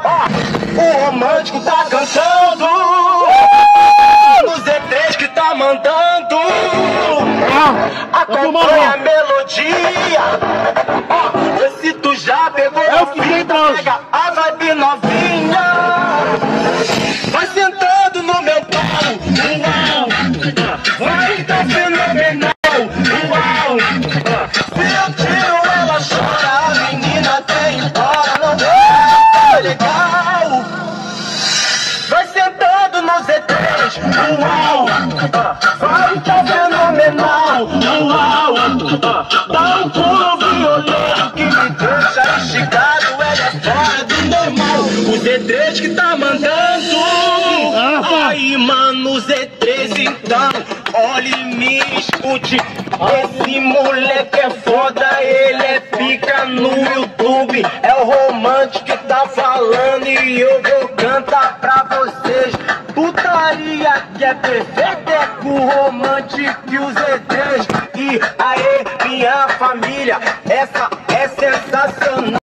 O romântico tá cantando no Z3 que tá mandando. Acompanha a melodia. Vê se tu já pegou a fita. Pega a vibe novinha. Vai sentando no meu pau. Uau, vai que tá fenomenal. Uau, se eu tiro ela chora. A menina tem embora, não tá legal. Vai sentando no Z3. Uau, vai tá fenomenal. Uau, dá um pulo violento que me deixa instigado. Ela é fora do normal. O Z3 que tá mandando. Aí, mano, Z3 então, olhe e me escute. Esse moleque é foda, ele é pica no YouTube. É o romântico que tá falando e eu vou cantar pra vocês. Putaria que é perfeita é com o romântico e o Z3. E aí, minha família, essa é sensacional.